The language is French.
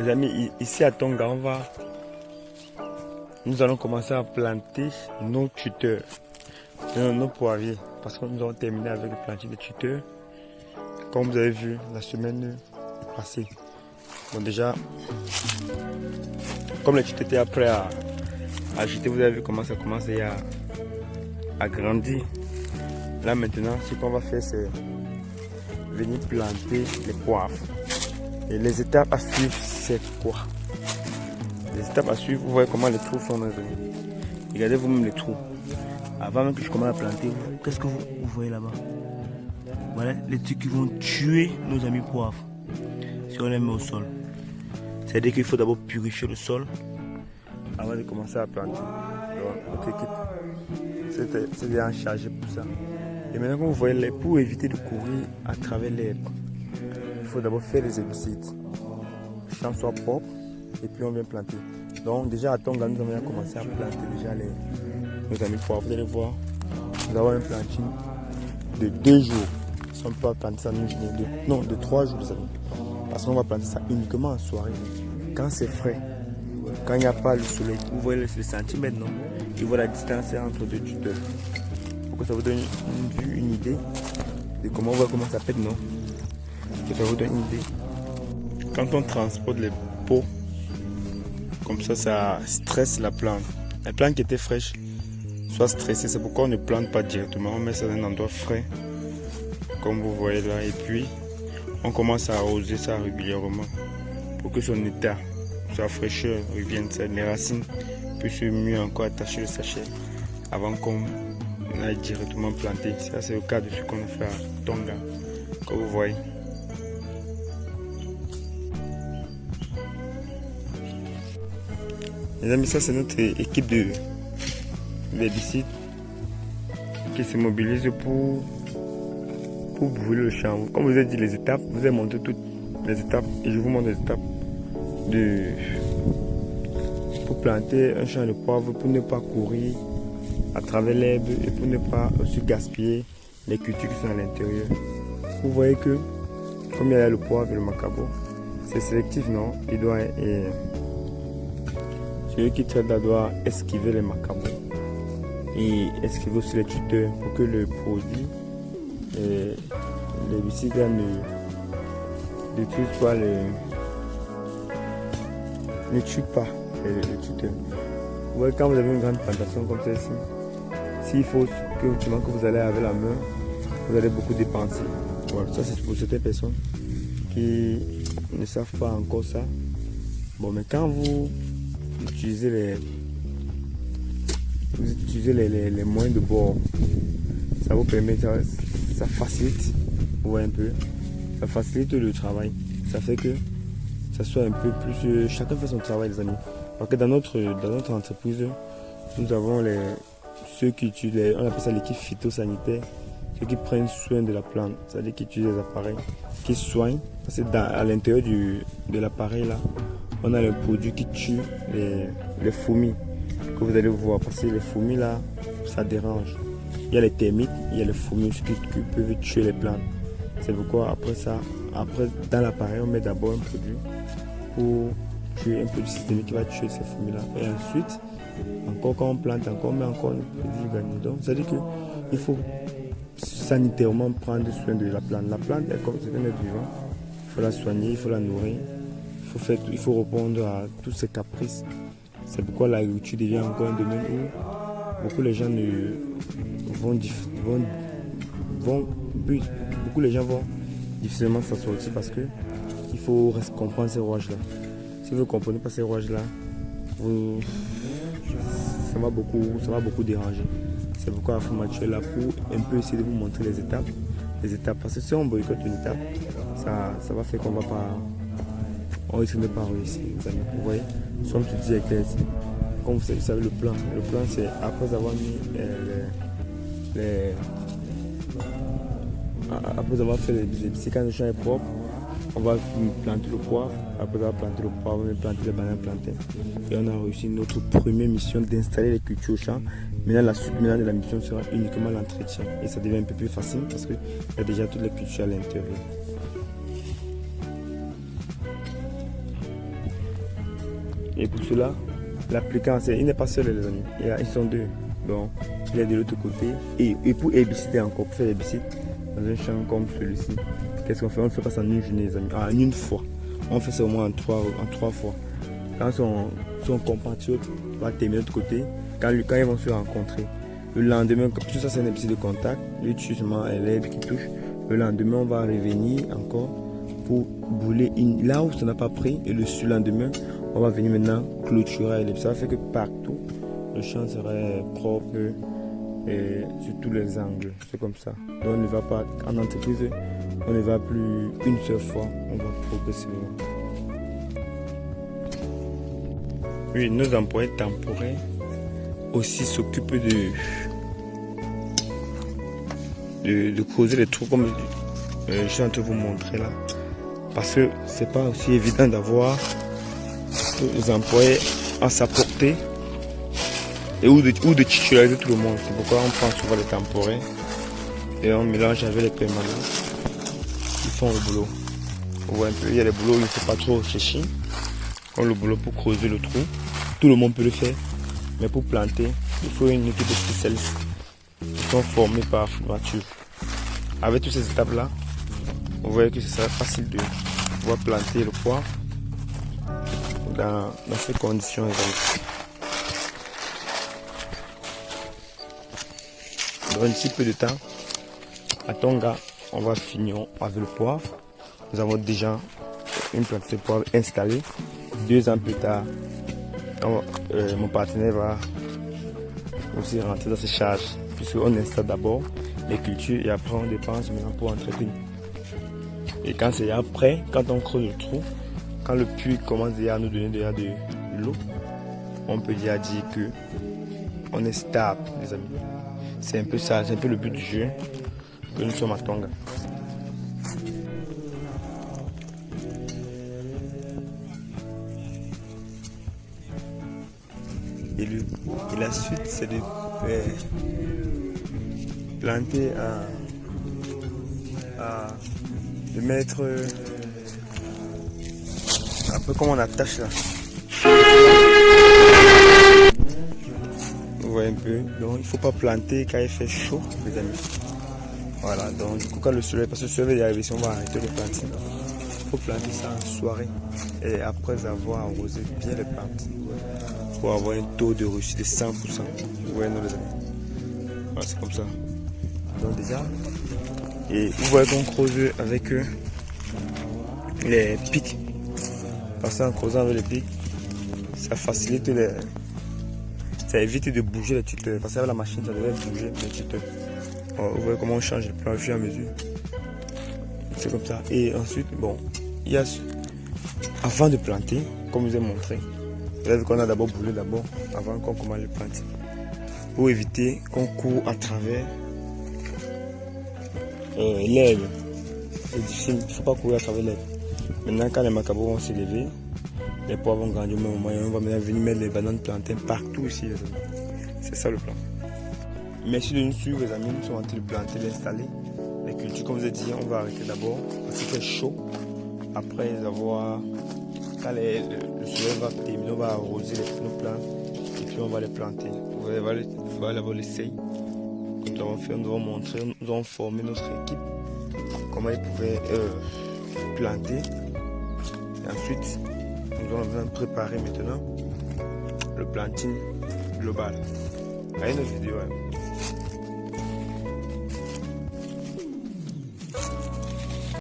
Les amis, ici à Tonga, nous allons commencer à planter nos tuteurs, nos poiriers, parce que nous avons terminé avec le planting des tuteurs, comme vous avez vu la semaine passée. Bon déjà, comme les tuteurs étaient prêts à agiter, vous avez vu comment ça commence à grandir. Là maintenant, ce qu'on va faire, c'est venir planter les poivres. Et les étapes à suivre, c'est quoi? Les étapes à suivre, vous voyez comment les trous sont dans les amis. Regardez vous-même les trous. Avant même que je commence à planter, qu'est-ce que vous voyez là-bas? Voilà les trucs qui vont tuer nos amis poivres si on les met au sol. C'est-à-dire qu'il faut d'abord purifier le sol avant de commencer à planter. Donc, notre équipe s'est bien chargée pour ça. Et maintenant, comme vous voyez, pour éviter de courir à travers l'herbe, il faut d'abord faire les herbicides. Le champ soit propre et puis on vient planter. Donc déjà à Tonga, nous avons commencé à planter déjà nos amis poivres. Vous allez voir, nous avons un planting de 2 jours. Si on ne peut pas planter ça de 3 jours, les amis. Parce qu'on va planter ça uniquement en soirée. Quand c'est frais, quand il n'y a pas le soleil, vous voyez le centimètre, non? Et voilà la distance entre deux tuteurs. Pour que ça vous donne une idée de comment ça pète, non? Que ça vous donne une idée. Quand on transporte les pots, comme ça stresse la plante. La plante qui était fraîche soit stressée, c'est pourquoi on ne plante pas directement, on met ça dans un endroit frais, comme vous voyez là, et puis on commence à arroser ça régulièrement pour que son état, sa fraîcheur revienne, les racines puissent mieux encore attacher le sachet avant qu'on aille directement planter. Ça c'est le cas de ce qu'on a fait à Tonga, comme vous voyez. Les amis, ça c'est notre équipe d'herbicides qui se mobilise pour brûler le champ. Comme vous avez dit les étapes, vous avez montré toutes les étapes et je vous montre les étapes pour planter un champ de poivre, pour ne pas courir à travers l'herbe et pour ne pas aussi gaspiller les cultures qui sont à l'intérieur. Vous voyez que comme il y a le poivre et le macabo, c'est sélectif, non? Celui qui traite là doit esquiver les macabos et esquiver aussi les tuteurs pour que le produit, l'herbicide ne détruise pas, ne tue pas les tuteurs. Vous voyez, quand vous avez une grande plantation comme celle-ci, s'il faut que vous allez avec la main, vous allez beaucoup dépenser. Voilà, ça c'est pour certaines personnes qui ne savent pas encore ça. Bon, mais quand vous utilisez les moyens de bord, ça vous permet, ça facilite, vous voyez un peu, ça facilite le travail. Ça fait que ça soit un peu plus, chacun fait son travail, les amis. Parce que dans notre entreprise, nous avons ceux qui utilisent, on appelle ça l'équipe phytosanitaire, ceux qui prennent soin de la plante, c'est-à-dire qui utilisent des appareils, qui soignent. Parce que à l'intérieur de l'appareil là, on a le produit qui tue les fourmis que vous allez voir, parce que les fourmis là, ça dérange. Il y a les termites, il y a les fourmis qui peuvent tuer les plantes. C'est pourquoi après dans l'appareil, on met d'abord un produit pour tuer un produit systémique qui va tuer ces fourmis là. Et ensuite, encore quand on plante, on met encore un produit organique. Donc ça veut dire qu'il faut sanitairement prendre soin de la plante. La plante est comme c'est un être vivant, il faut la soigner, il faut la nourrir. Il faut répondre à tous ces caprices. C'est pourquoi l'agriculture devient encore un domaine où beaucoup de gens vont difficilement s'en sortir parce que il faut comprendre ces rouages-là. Si vous ne comprenez pas ces rouages-là, ça va beaucoup déranger. C'est pourquoi la formature est là pour un peu essayer de vous montrer les étapes. Parce que si on boycotte une étape, ça va faire qu'on va pas. On risque de ne pas réussir. Vous voyez, nous sommes tous directeurs ici. Comme vous savez, le plan c'est après avoir mis après avoir fait les herbicides, quand le champ est propre, on va planter le poivre. Après avoir planté le poivre, on va planter les bananes plantées. Et on a réussi notre première mission d'installer les cultures au champ. Maintenant, la suite de la mission sera uniquement l'entretien. Et ça devient un peu plus facile parce qu'il y a déjà toutes les cultures à l'intérieur. Et pour cela, l'applicant, il n'est pas seul les amis, ils sont deux. Donc il est de l'autre côté. Et pour herbicider encore, pour faire l'herbicide dans un champ comme celui-ci, qu'est-ce qu'on fait? On ne le fait pas ça en une journée les amis, en une fois. On fait ça au moins en trois fois. Quand son compatriote va terminer de l'autre côté, quand ils vont se rencontrer, le lendemain, tout ça c'est un herbicide de contact, lui tue seulement l'herbe qui touche. Le lendemain, on va revenir encore pour bouler là où ça n'a pas pris. Et le surlendemain, on va venir maintenant clôturer l'herbe. Ça fait que partout, le champ serait propre et sur tous les angles. C'est comme ça. Donc on ne va pas, en entreprise, on ne va plus une seule fois, on va progressivement. Oui, nos employés temporaires aussi s'occupent de creuser les trous comme je suis en train de vous montrer là. Parce que c'est pas aussi évident d'avoir les employés à sa portée ou de titulariser tout le monde. C'est pourquoi on prend souvent les temporaires et on mélange avec les permanents. Ils font le boulot. On voit un peu, il y a des boulots où il ne faut pas trop chercher. Comme le boulot pour creuser le trou. Tout le monde peut le faire. Mais pour planter, il faut une équipe de spécialistes qui sont formés par Nature. Avec toutes ces étapes là, vous voyez que ce sera facile de pouvoir planter le poivre dans ces conditions. Dans un petit peu de temps, à Tonga, on va finir avec le poivre. Nous avons déjà une plante de poivre installée. 2 ans plus tard, mon partenaire va aussi rentrer dans ses charges, puisqu'on installe d'abord les cultures et après on dépense maintenant pour entretenir. Et quand c'est après, quand on creuse le trou, quand le puits commence déjà à nous donner déjà de l'eau, on peut déjà dire que on est stable, les amis. C'est un peu ça, c'est un peu le but du jeu que nous sommes à Tonga. Et la suite, c'est de planter de mettre un peu comme on attache là. Vous voyez un peu. Donc il ne faut pas planter quand il fait chaud, les amis. Voilà, donc du coup quand le soleil, parce que le soleil est arrivé, si on va arrêter de planter. Il faut planter ça en soirée et après avoir arrosé bien les plantes pour avoir un taux de réussite de 100%. Vous voyez, non, les amis. Voilà, c'est comme ça. Donc déjà, et vous voyez qu'on creuse avec les pics. Parce qu'en creusant avec les pics, ça facilite ça évite de bouger les tuteurs. Parce qu'avec la machine, ça devait bouger les tuteurs. Alors, vous voyez comment on change le plan au fur et à mesure. C'est comme ça. Et ensuite, bon, il y a avant de planter, comme je vous ai montré, vous avez qu'on a d'abord boulé d'abord avant qu'on commence le planter. Pour éviter qu'on court à travers l'herbe. C'est difficile, il ne faut pas courir à travers l'herbe. Maintenant, quand les macabots vont s'élever, les poivres vont grandir au même moment et on va maintenant venir mettre les bananes plantains partout ici, les amis. C'est ça le plan. Merci de nous suivre, les amis. Nous sommes en train de planter, d'installer les cultures. Comme je vous ai dit, on va arrêter d'abord parce qu'il fait chaud. Après avoir, quand le soleil va terminer, on va arroser nos plantes et puis on va les planter. On va aller l'essayer. Comme nous avons fait, nous avons montré, nous avons formé notre équipe, comment ils pouvaient planter. Et ensuite, nous allons préparer maintenant le planting global. Voyez nos vidéos.